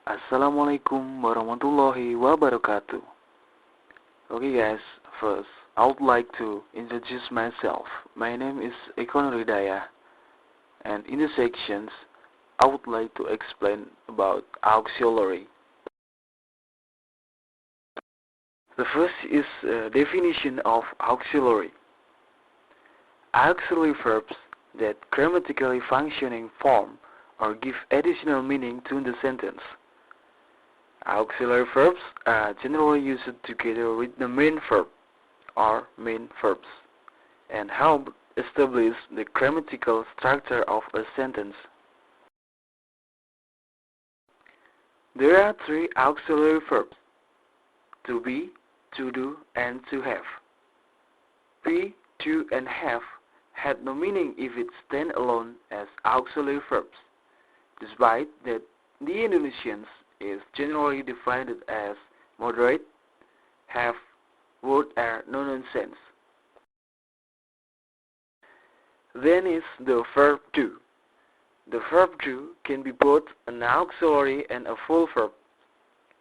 Assalamualaikum warahmatullahi wabarakatuh. Okay guys, first I would like to introduce myself. My name is Ekon Ridaya, and in the sections I would like to explain about auxiliary. The first is definition of auxiliary. Auxiliary verbs that grammatically functioning form or give additional meaning to the sentence. Auxiliary verbs are generally used together with the main verb or main verbs and help establish the grammatical structure of a sentence. There are three auxiliary verbs: to be, to do, and to have. Be, to, and have had no meaning if it stand alone as auxiliary verbs, despite that the Indonesians is generally defined as moderate, have, would, are no nonsense. Then is the verb do. The verb do can be both an auxiliary and a full verb.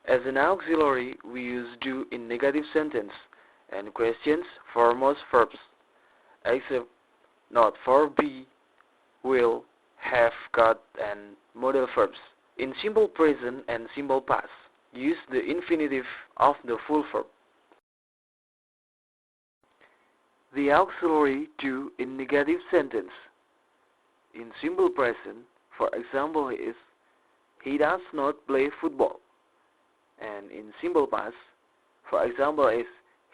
As an auxiliary, we use do in negative sentence and questions for most verbs, except not for be, will, have, got, and modal verbs. In simple present and simple past, use the infinitive of the full verb. The auxiliary do in negative sentence. In simple present, for example, is he does not play football. And in simple past, for example, is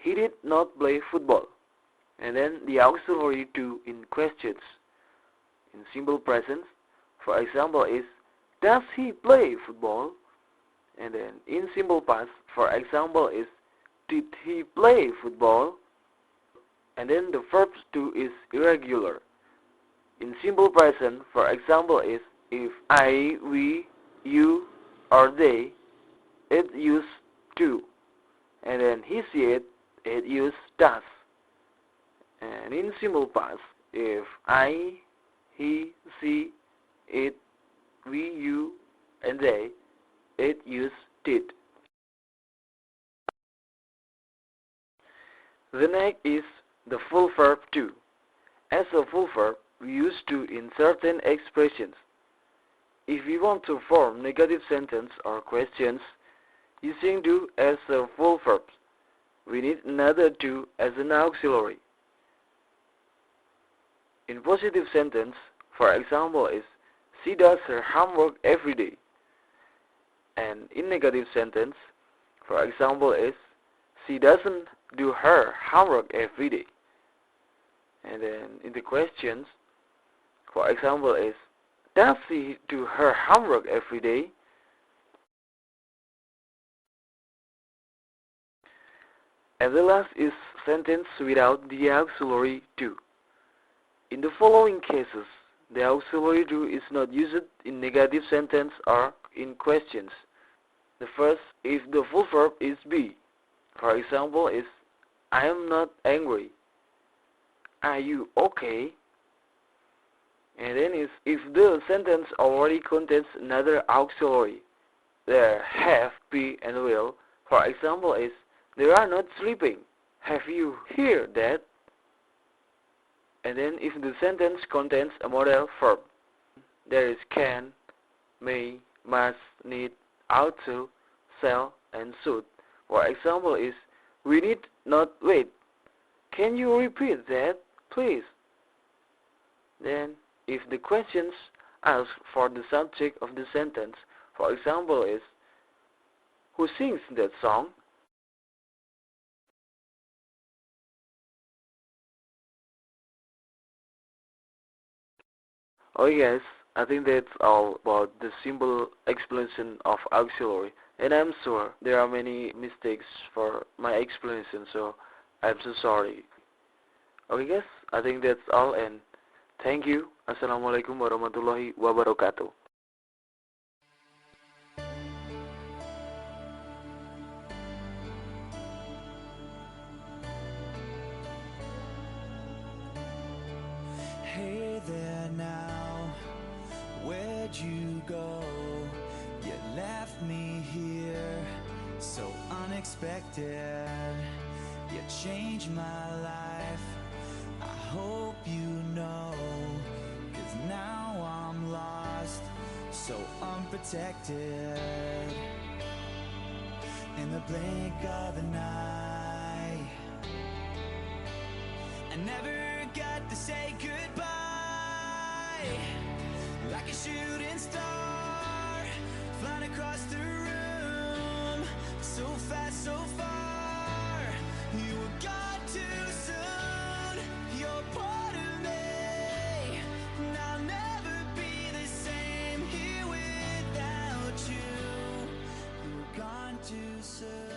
he did not play football. And then the auxiliary do in questions. In simple present, for example, is does he play football? And then in simple past, for example, is did he play football? And then the verb to is irregular. In simple present, for example, is if I, we, you, or they, it use to. And then he, she, it use does. And in simple past, if I, he, she, it, we, you, and they, it use did. The next is the full verb to. As a full verb, we use to in certain expressions. If we want to form negative sentence or questions using do as a full verb, we need another to as an auxiliary. In positive sentence, for example, is she does her homework every day. And in negative sentence, for example, is she doesn't do her homework every day. And then in the questions, for example, is does she do her homework every day? And the last is sentence without the auxiliary do. In the following cases, the auxiliary do is not used in negative sentence or in questions. The first, if the full verb is be. For example, is I am not angry. Are you okay? And then is if the sentence already contains another auxiliary, there have, be, and will. For example, is they are not sleeping. Have you heard that? And then if the sentence contains a modal verb, there is can, may, must, need, ought to, shall, and should. For example, is we need not wait. Can you repeat that, please? Then, if the questions ask for the subject of the sentence, for example, is who sings that song? Oh yes, I think that's all about the simple explanation of auxiliary. And I'm sure there are many mistakes for my explanation, so I'm so sorry. Okay guys, I think that's all and thank you. Assalamualaikum warahmatullahi wabarakatuh. Hey there now, where'd you go? You left me here so unexpected. You changed my life, I hope you know, 'cause now I'm lost, so unprotected. In the blink of an eye, I never got to say goodbye. Like a shooting star, flying across the room, so fast, so far. You were gone too soon. You're part of me, and I'll never be the same here without you. You were gone too soon.